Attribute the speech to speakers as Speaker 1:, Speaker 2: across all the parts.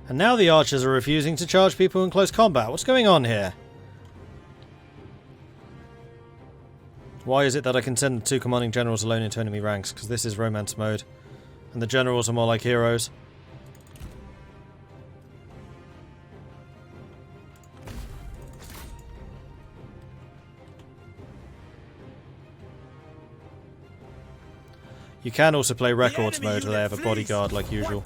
Speaker 1: And now the archers are refusing to charge people in close combat. What's going on here? Why is it that I can send the 2 commanding generals alone into enemy ranks? Because this is romance mode. And the generals are more like heroes. You can also play records mode where they have a bodyguard like usual.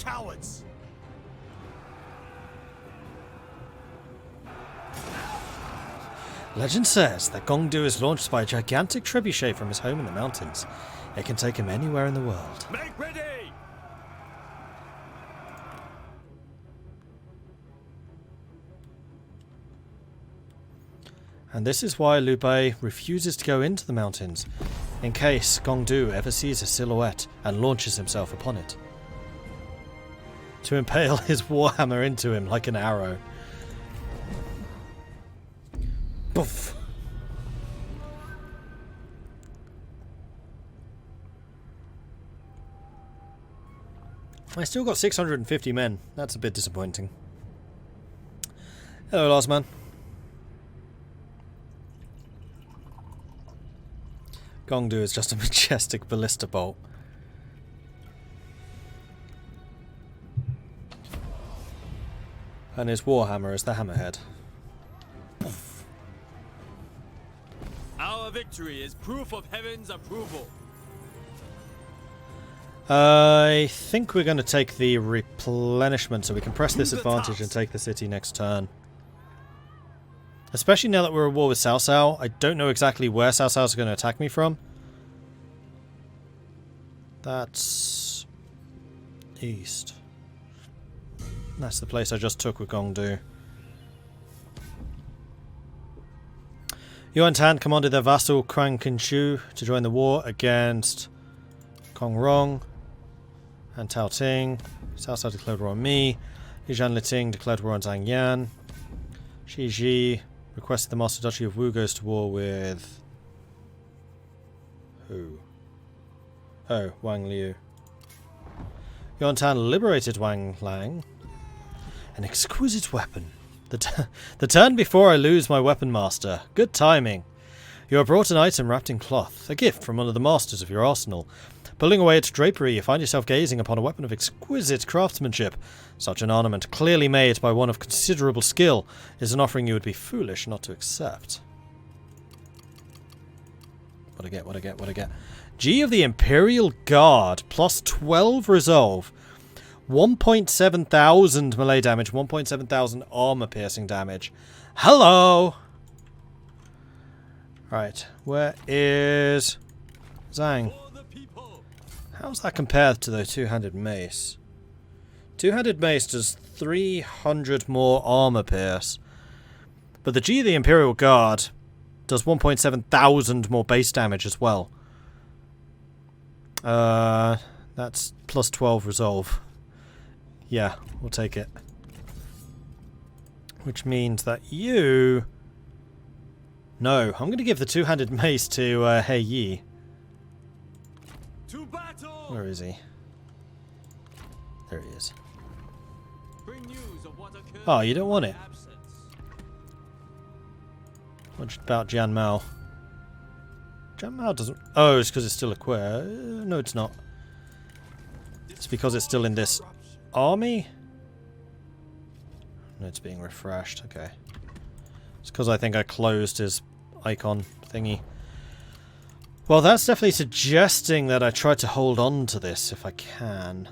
Speaker 1: Legend says that Gong Zhuo is launched by a gigantic trebuchet from his home in the mountains. It can take him anywhere in the world.
Speaker 2: Make ready!
Speaker 1: And this is why Liu Bei refuses to go into the mountains, in case Gong Zhuo ever sees a silhouette and launches himself upon it. To impale his warhammer into him like an arrow. Boof! I still got 650 men. That's a bit disappointing. Hello, last man. Gong Zhuo is just a majestic ballista bolt. And his warhammer is the hammerhead.
Speaker 2: Our victory is proof of heaven's approval.
Speaker 1: I think we're going to take the replenishment so we can press this advantage and take the city next turn. Especially now that we're at war with Cao Cao. I don't know exactly where Cao Cao is going to attack me from. That's east. That's the place I just took with Gong Zhuo. Yuan Tan commanded their vassal Quang Qinshu to join the war against Kong Rong and Tao Ting. Cao Cao declared war on me. Lijian Liting declared war on Zhang Yan. Shi Ji requested the Master Duchy of Wu goes to war with... who? Oh, Wang Liu. Yuan Tan liberated Wang Lang. An exquisite weapon. The turn before I lose my weapon master. Good timing. You are brought an item wrapped in cloth, a gift from one of the masters of your arsenal. Pulling away its drapery, you find yourself gazing upon a weapon of exquisite craftsmanship. Such an ornament, clearly made by one of considerable skill, is an offering you would be foolish not to accept. What I get? G of the Imperial Guard, plus 12 resolve. 1.7 thousand melee damage, 1.7 thousand armor piercing damage. Hello! Right, where is Zhang? How's that compared to the two-handed mace? Two-handed mace does 300 more armor pierce. But the G of the Imperial Guard does 1.7 thousand more base damage as well. That's plus 12 resolve. Yeah, we'll take it. Which means that you... No, I'm going to give the two-handed mace to He Yi.
Speaker 2: To battle!
Speaker 1: Where is he? There he is.
Speaker 2: Bring news of what occurred.
Speaker 1: Oh, you don't want it?
Speaker 2: Absence.
Speaker 1: What about Jian Mao? Jian Mao doesn't... Oh, it's because it's still a queer. No, it's not. It's because it's still in this army? No, it's being refreshed. Okay. It's because I think I closed his icon thingy. Well, that's definitely suggesting that I try to hold on to this if I can.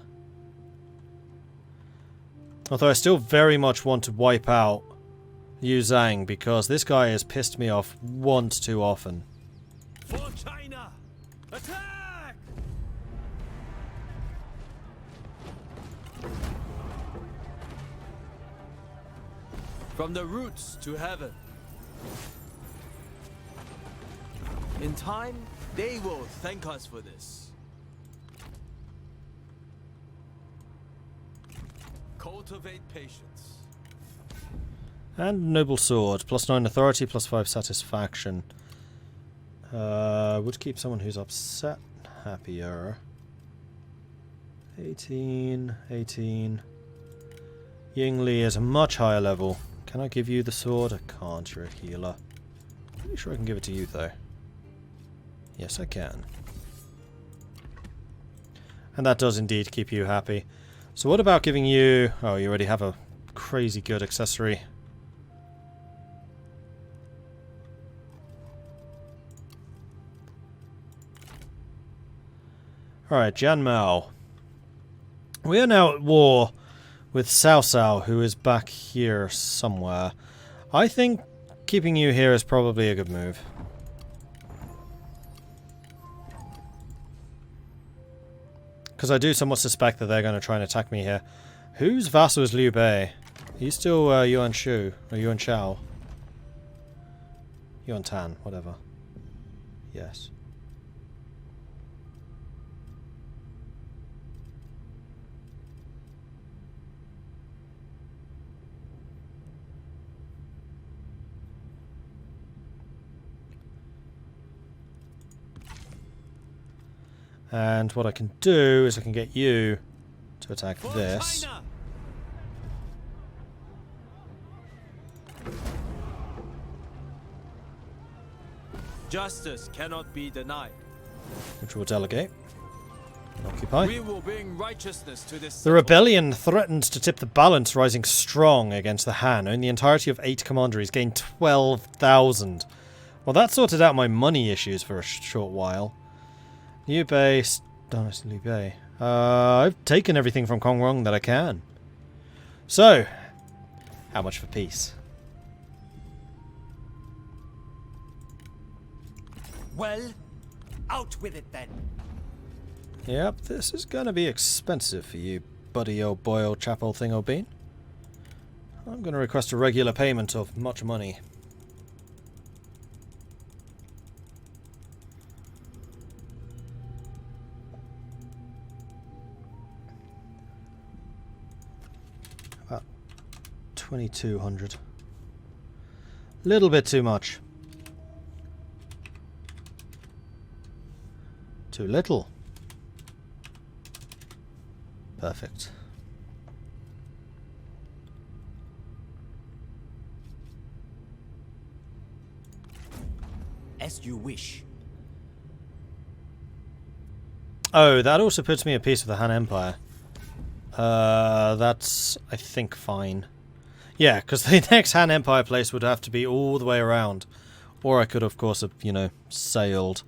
Speaker 1: Although I still very much want to wipe out Yu Zhang because this guy has pissed me off once too often.
Speaker 2: For China! Attack! From the roots to heaven. In time, they will thank us for this. Cultivate patience.
Speaker 1: And Noble Sword. Plus 9 authority, plus 5 satisfaction. Would keep someone who's upset happier. 18, 18. Yingli is a much higher level. Can I give you the sword? I can't, you're a healer. Pretty sure I can give it to you though. Yes, I can. And that does indeed keep you happy. So what about giving you... Oh, you already have a crazy good accessory. Alright, Jan Mao. We are now at war with Cao Cao, who is back here somewhere. I think keeping you here is probably a good move. Because I do somewhat suspect that they're going to try and attack me here. Whose vassal is Liu Bei? He's still Yuan Shu, or Yuan Shao. Yuan Tan, whatever. Yes. And what I can do is I can get you to attack this.
Speaker 2: China! Justice cannot be denied.
Speaker 1: Which will delegate. Occupy.
Speaker 2: We will bring righteousness to this.
Speaker 1: The rebellion threatens to tip the balance, rising strong against the Han. Owning the entirety of 8 commanderies, gained 12,000. Well, that sorted out my money issues for a short while. Liu Bei... Oh, it's Liu Bei. I've taken everything from Kong Rong that I can. So, how much for peace?
Speaker 3: Well, out with it then.
Speaker 1: Yep, this is gonna be expensive for you, buddy old boy old chap old thing old bean. I'm gonna request a regular payment of much money. About 2,200. Little bit too much. Too little. Perfect.
Speaker 3: As you wish.
Speaker 1: Oh, that also puts me at peace with the Han Empire. That's, I think, fine. Yeah, because the next Han Empire place would have to be all the way around. Or I could, of course, have, you know, sailed.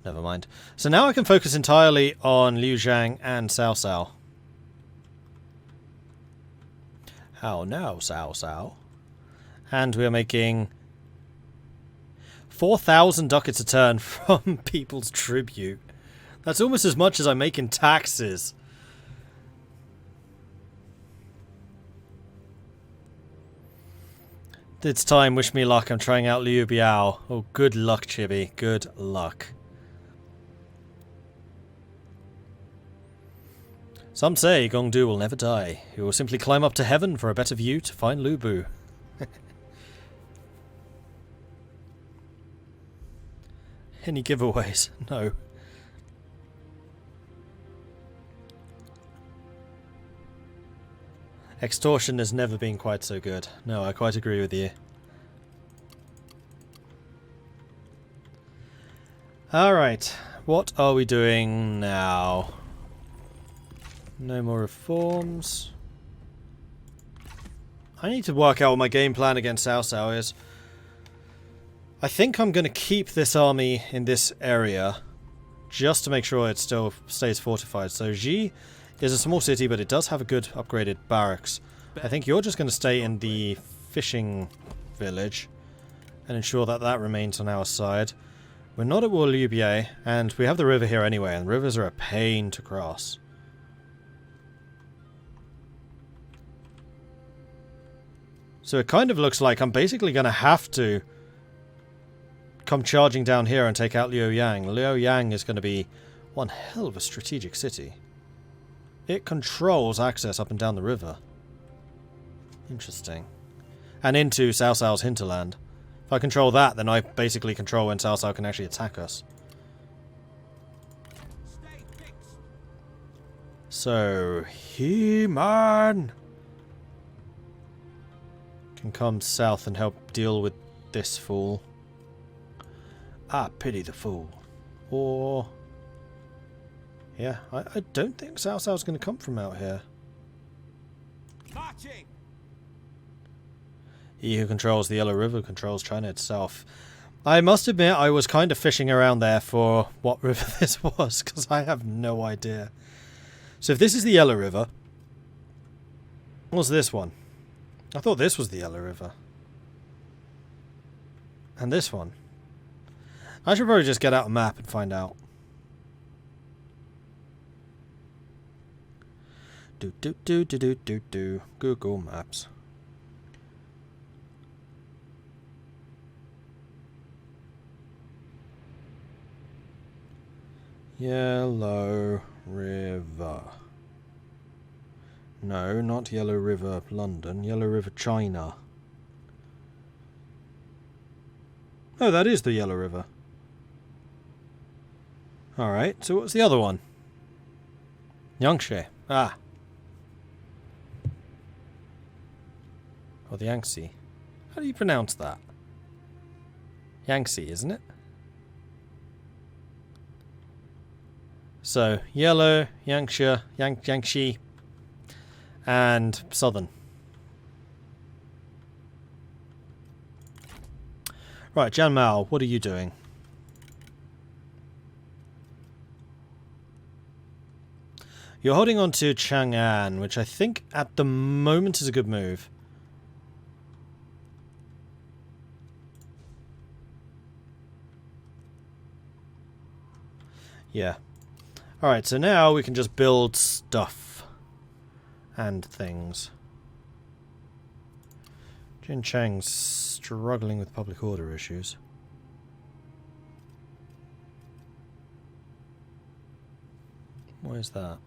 Speaker 1: Never mind. So now I can focus entirely on Liu Zhang and Cao Cao. How now, Cao Cao? And we are making 4,000 ducats a turn from people's tribute. That's almost as much as I make in taxes. It's time, wish me luck. I'm trying out Liu Biao. Oh, good luck, Chibi. Good luck. Some say Gong Du will never die. He will simply climb up to heaven for a better view to find Lu Bu. Any giveaways? No. Extortion has never been quite so good. No, I quite agree with you. Alright, what are we doing now? No more reforms. I need to work out what my game plan against Cao Cao is. I think I'm going to keep this army in this area just to make sure it still stays fortified. So Xi is a small city, but it does have a good upgraded barracks. I think you're just going to stay in the fishing village and ensure that that remains on our side. We're not at war with Liu Bei, and we have the river here anyway, and rivers are a pain to cross. So it kind of looks like I'm basically going to have to come charging down here and take out Liuyang. Liuyang is going to be one hell of a strategic city. It controls access up and down the river. Interesting. And into Cao Cao's hinterland. If I control that, then I basically control when Cao Cao can actually attack us. So, He-Man! can come south and help deal with this fool. Ah, pity the fool. Or... yeah, I don't think Cao Cao's going to come from out here.
Speaker 3: Marching.
Speaker 1: He who controls the Yellow River controls China itself. I must admit, I was kind of fishing around there for what river this was, because I have no idea. So if this is the Yellow River, what's this one? I thought this was the Yellow River. And this one. I should probably just get out a map and find out. Do. Google Maps. Yellow River. No, not Yellow River, London. Yellow River, China. Oh, that is the Yellow River. Alright, so what's the other one? Yangtze. Ah. Or the Yangtze. How do you pronounce that? Yangtze, isn't it? So, yellow, Yangtze, Yangtze, and southern. Right, Jan Mao, what are you doing? You're holding on to Chang'an, which I think at the moment is a good move. Yeah. Alright, so now we can just build stuff and things. Jin Cheng's struggling with public order issues. What is that?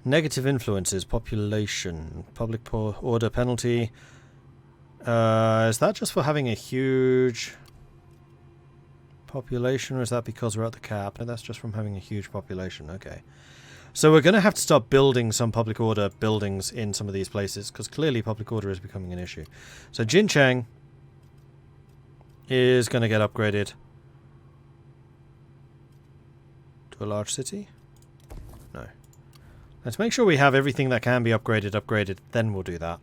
Speaker 1: Negative influences, population, public order penalty. Is that just for having a huge population, or is that because we're at the cap? No, that's just from having a huge population. Okay. So we're going to have to start building some public order buildings in some of these places, because clearly public order is becoming an issue. So Jincheng is going to get upgraded to a large city. No. Let's make sure we have everything that can be upgraded, then we'll do that.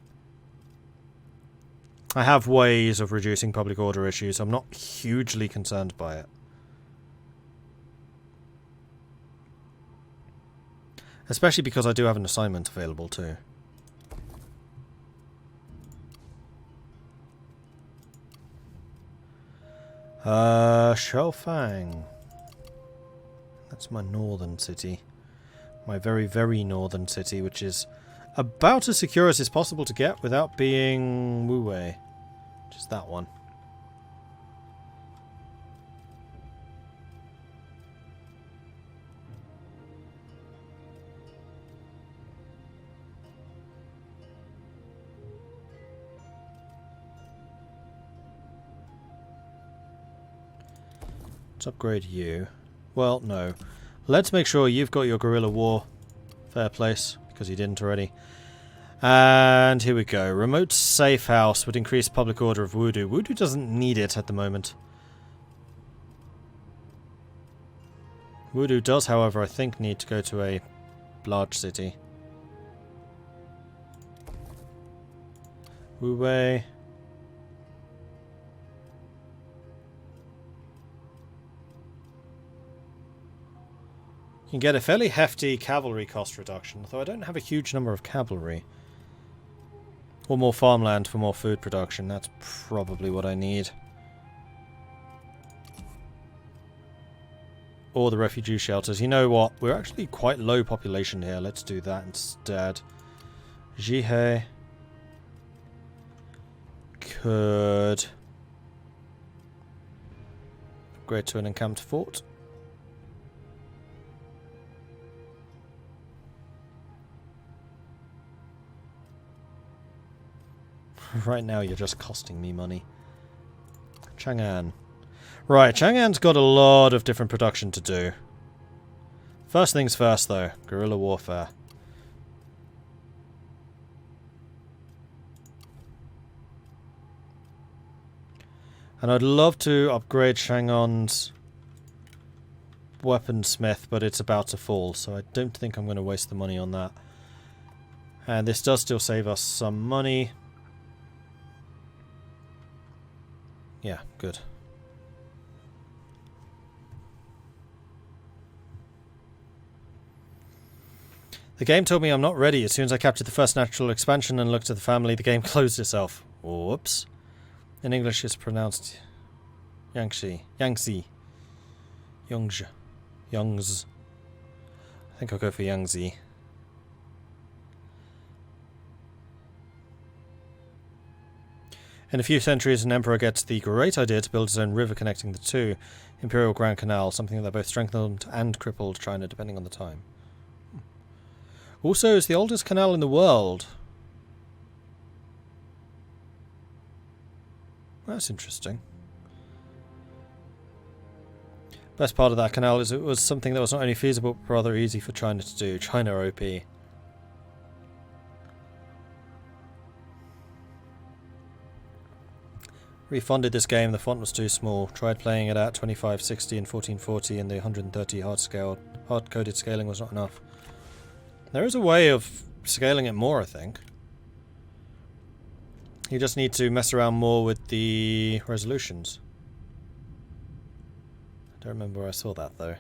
Speaker 1: I have ways of reducing public order issues. I'm not hugely concerned by it. Especially because I do have an assignment available too. Shaofang. That's my northern city. My very, very northern city, which is about as secure as is possible to get without being Wu Wei. Which is that one. Let's upgrade you. Well, no. Let's make sure you've got your guerrilla warfare place, because you didn't already. And here we go. Remote safe house would increase public order of Wudu. Wudu doesn't need it at the moment. Wudu does, however, I think need to go to a large city. Wu Wei. You can get a fairly hefty cavalry cost reduction, though I don't have a huge number of cavalry. Or more farmland for more food production. That's probably what I need. Or the refugee shelters. You know what? We're actually quite low population here. Let's do that instead. Jihei could upgrade to an encamped fort. Right now you're just costing me money. Chang'an. Right, Chang'an's got a lot of different production to do. First things first though, guerrilla warfare. And I'd love to upgrade Shangon's weaponsmith, but it's about to fall, so I don't think I'm going to waste the money on that. And this does still save us some money. Yeah, good. The game told me I'm not ready. As soon as I captured the first natural expansion and looked at the family, the game closed itself. Whoops. In English it's pronounced Yangshi. Yangzi. Yongzh. Yongz. I think I'll go for Yangzi. In a few centuries, an emperor gets the great idea to build his own river connecting the two. Imperial Grand Canal, something that both strengthened and crippled China depending on the time. Also, it's the oldest canal in the world. That's interesting. Best part of that canal is it was something that was not only feasible but rather easy for China to do. China OP. Refunded this game, the font was too small. Tried playing it at 2560 and 1440 and the 130 hard-coded scaling was not enough. There is a way of scaling it more, I think. You just need to mess around more with the resolutions. I don't remember where I saw that, though.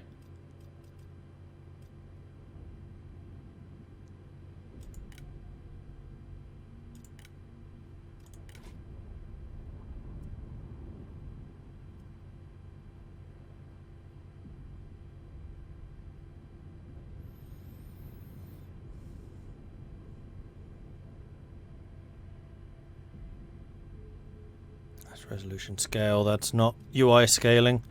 Speaker 1: Resolution scale, that's not UI scaling.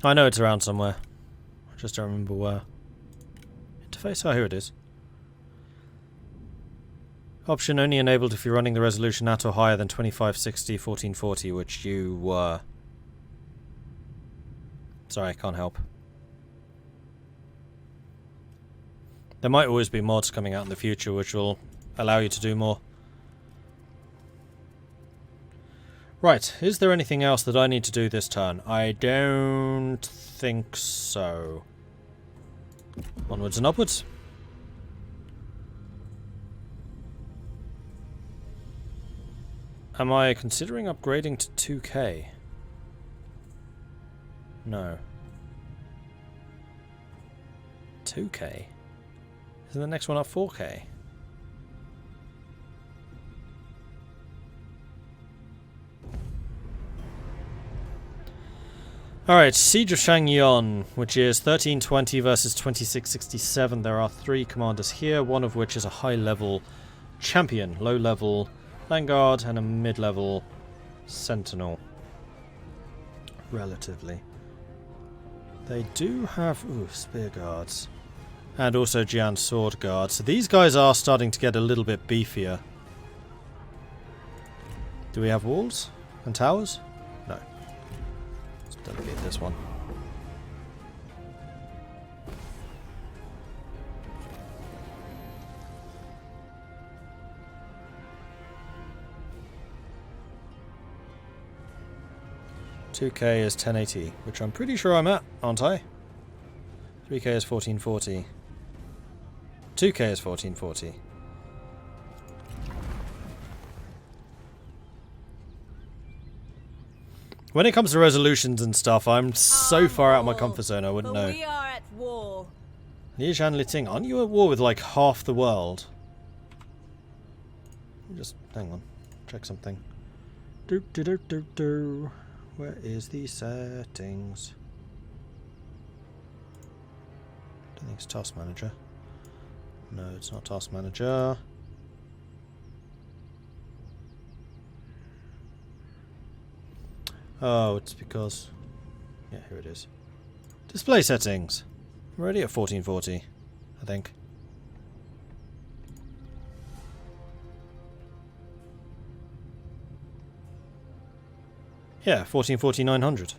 Speaker 1: I know it's around somewhere. I just don't remember where. Interface? Oh, here it is. Option only enabled if you're running the resolution at or higher than 2560 1440, which you were. Sorry, I can't help. There might always be mods coming out in the future which will allow you to do more. Right, is there anything else that I need to do this turn? I don't think so. Onwards and upwards. Am I considering upgrading to 2K? No. 2K? Isn't the next one up 4K? Alright, Siege of Shangyon, which is 1320 versus 2667. There are 3 commanders here, one of which is a high-level champion, low-level vanguard, and a mid-level sentinel. Relatively. They do have spear guards. And also Jian sword guard. So these guys are starting to get a little bit beefier. Do we have walls and towers? No. Let's delegate this one. $2K is 1080, which I'm pretty sure I'm at, aren't I? 3K is 1440. 2K is 1440. When it comes to resolutions and stuff, I'm so far out of my comfort zone I wouldn't know.
Speaker 4: We are at war.
Speaker 1: Lijian Liting, aren't you at war with like half the world? Just hang on, check something. Where is the settings? I don't think it's Task Manager. No, it's not Task Manager. Oh, it's because... yeah, here it is. Display settings. I'm already at 1440, I think. Yeah, 1440 900.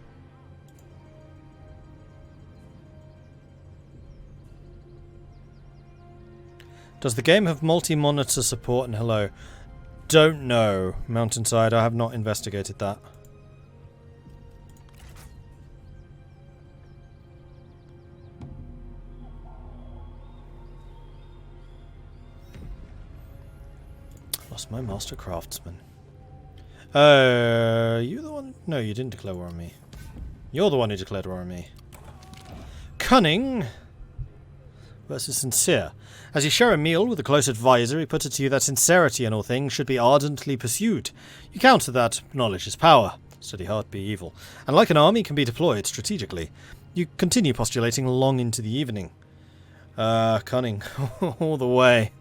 Speaker 1: Does the game have multi-monitor support and hello? Don't know, Mountainside. I have not investigated that. Lost my master craftsman. You the one? No, you didn't declare war on me. You're the one who declared war on me. Cunning versus sincere. As you share a meal with a close advisor, he puts it to you that sincerity in all things should be ardently pursued. You counter that knowledge is power. Steady heart be evil. And like an army can be deployed strategically. You continue postulating long into the evening. Cunning. All the way.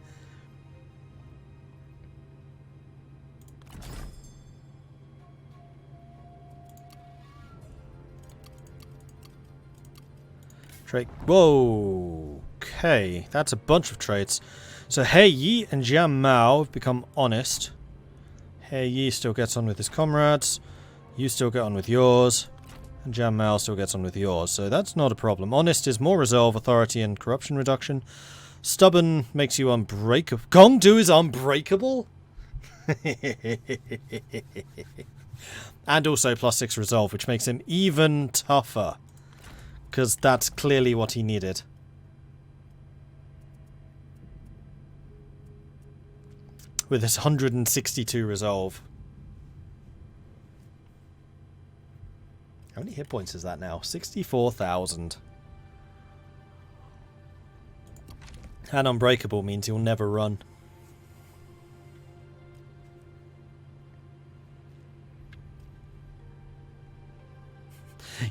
Speaker 1: Trait. Whoa. Okay, that's a bunch of traits. So He Yi and Jian Mao have become honest. He Yi still gets on with his comrades. You still get on with yours. And Jian Mao still gets on with yours. So that's not a problem. Honest is more resolve, authority, and corruption reduction. Stubborn makes you unbreakable. Gong Du is unbreakable? And also +6 resolve, which makes him even tougher. Because that's clearly what he needed. With his 162 resolve. How many hit points is that now? 64,000. And unbreakable means he'll never run.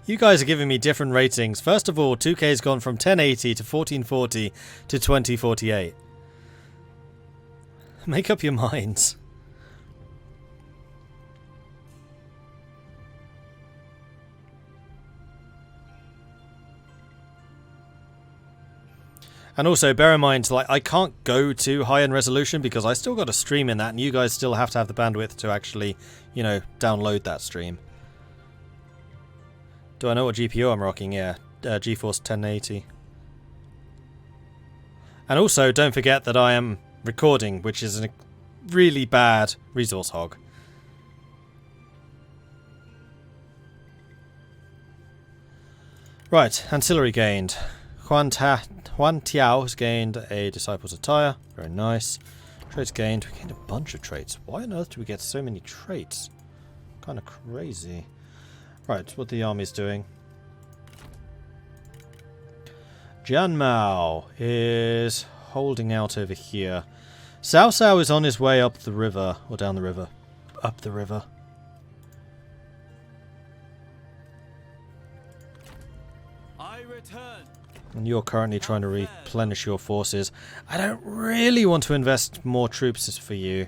Speaker 1: You guys are giving me different ratings. First of all, 2K's gone from 1080 to 1440 to 2048. Make up your minds. And also, bear in mind, like, I can't go too high in resolution because I still got a stream in that, and you guys still have to have the bandwidth to actually, you know, download that stream. Do I know what GPU I'm rocking? Yeah, GeForce 1080. And also, don't forget that I am recording, which is a really bad resource hog. Right, ancillary gained. Huan Tiao has gained a disciple's attire. Very nice. Traits gained. We gained a bunch of traits. Why on earth do we get so many traits? Kind of crazy. Right, what the army's doing. Jian Mao is holding out over here. Cao Cao is on his way up the river, or down the river. Up the river.
Speaker 2: I return.
Speaker 1: And you're currently trying to replenish your forces. I don't really want to invest more troops for you.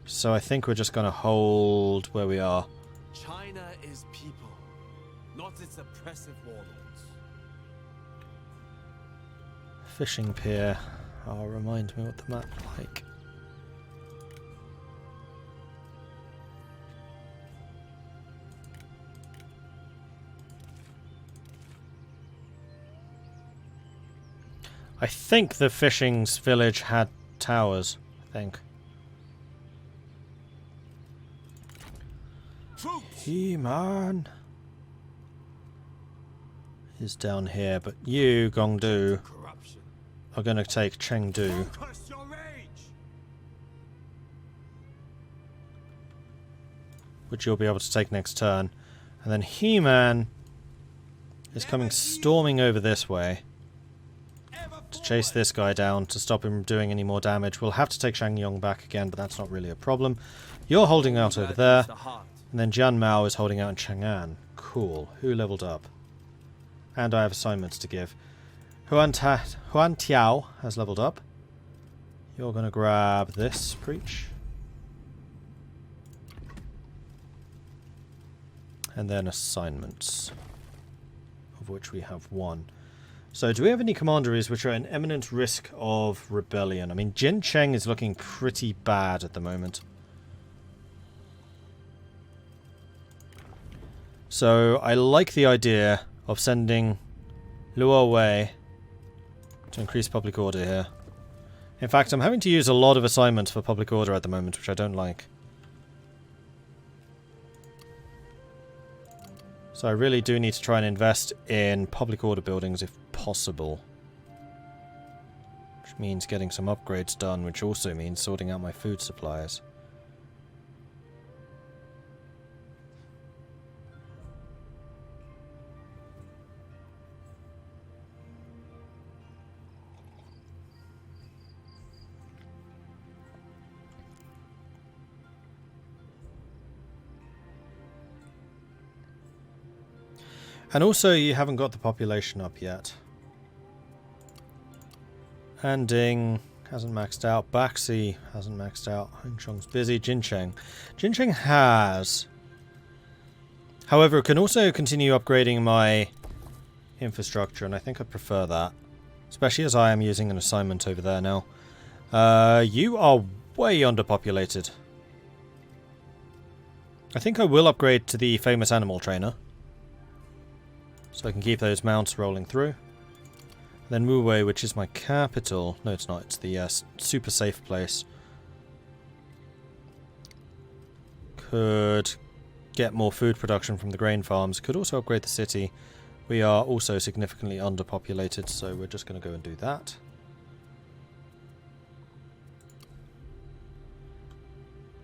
Speaker 1: So I think we're just going to hold where we are.
Speaker 2: China is people, not its oppressive warlords.
Speaker 1: Fishing pier. Oh, remind me what the map like. I think the fishing's village had towers, I think. He-Man is down here, but you, Gong Du, are going to take Chengdu. Which you'll be able to take next turn. And then He-Man is coming storming over this way to chase this guy down to stop him doing any more damage. We'll have to take Shangyong back again, but that's not really a problem. You're holding out over there. And then Jian Mao is holding out in Chang'an. Cool. Who leveled up? And I have assignments to give. Huan Tiao has leveled up. You're going to grab this, Preach. And then assignments, of which we have one. So do we have any commanderies which are in imminent risk of rebellion? I mean, Jin Cheng is looking pretty bad at the moment. So I like the idea of sending Luo Wei to increase public order here. In fact, I'm having to use a lot of assignments for public order at the moment, which I don't like. So I really do need to try and invest in public order buildings if possible. Which means getting some upgrades done, which also means sorting out my food supplies. And also, you haven't got the population up yet. Anding hasn't maxed out. Baxi hasn't maxed out. Hengchong's busy. Jincheng. Jincheng has. However, it can also continue upgrading my infrastructure, and I think I prefer that. Especially as I am using an assignment over there now. You are way underpopulated. I think I will upgrade to the famous animal trainer. So I can keep those mounts rolling through. Then Wuwei, which is my capital. No, it's not. It's the super safe place. Could get more food production from the grain farms. Could also upgrade the city. We are also significantly underpopulated, so we're just going to go and do that.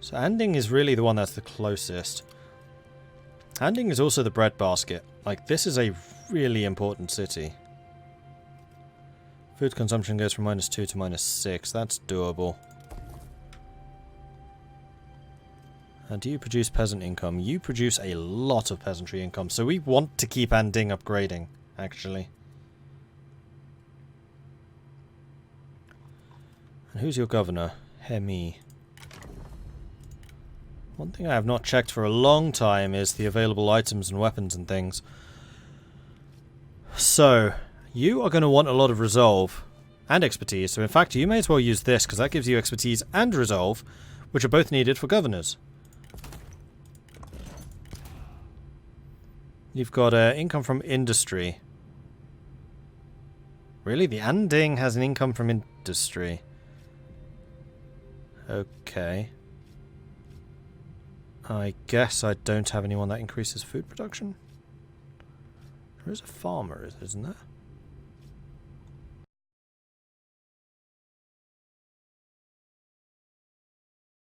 Speaker 1: So Anding is really the one that's the closest. Anding is also the breadbasket. Like, this is a really important city. Food consumption goes from -2 to -6. That's doable. And do you produce peasant income? You produce a lot of peasantry income. So we want to keep Anding upgrading, actually. And who's your governor? Hemi. One thing I have not checked for a long time is the available items and weapons and things. So, you are going to want a lot of resolve and expertise. So in fact, you may as well use this, because that gives you expertise and resolve, which are both needed for governors. You've got income from industry. Really? The Anding has an income from industry. Okay. I guess I don't have anyone that increases food production. There is a farmer, isn't there?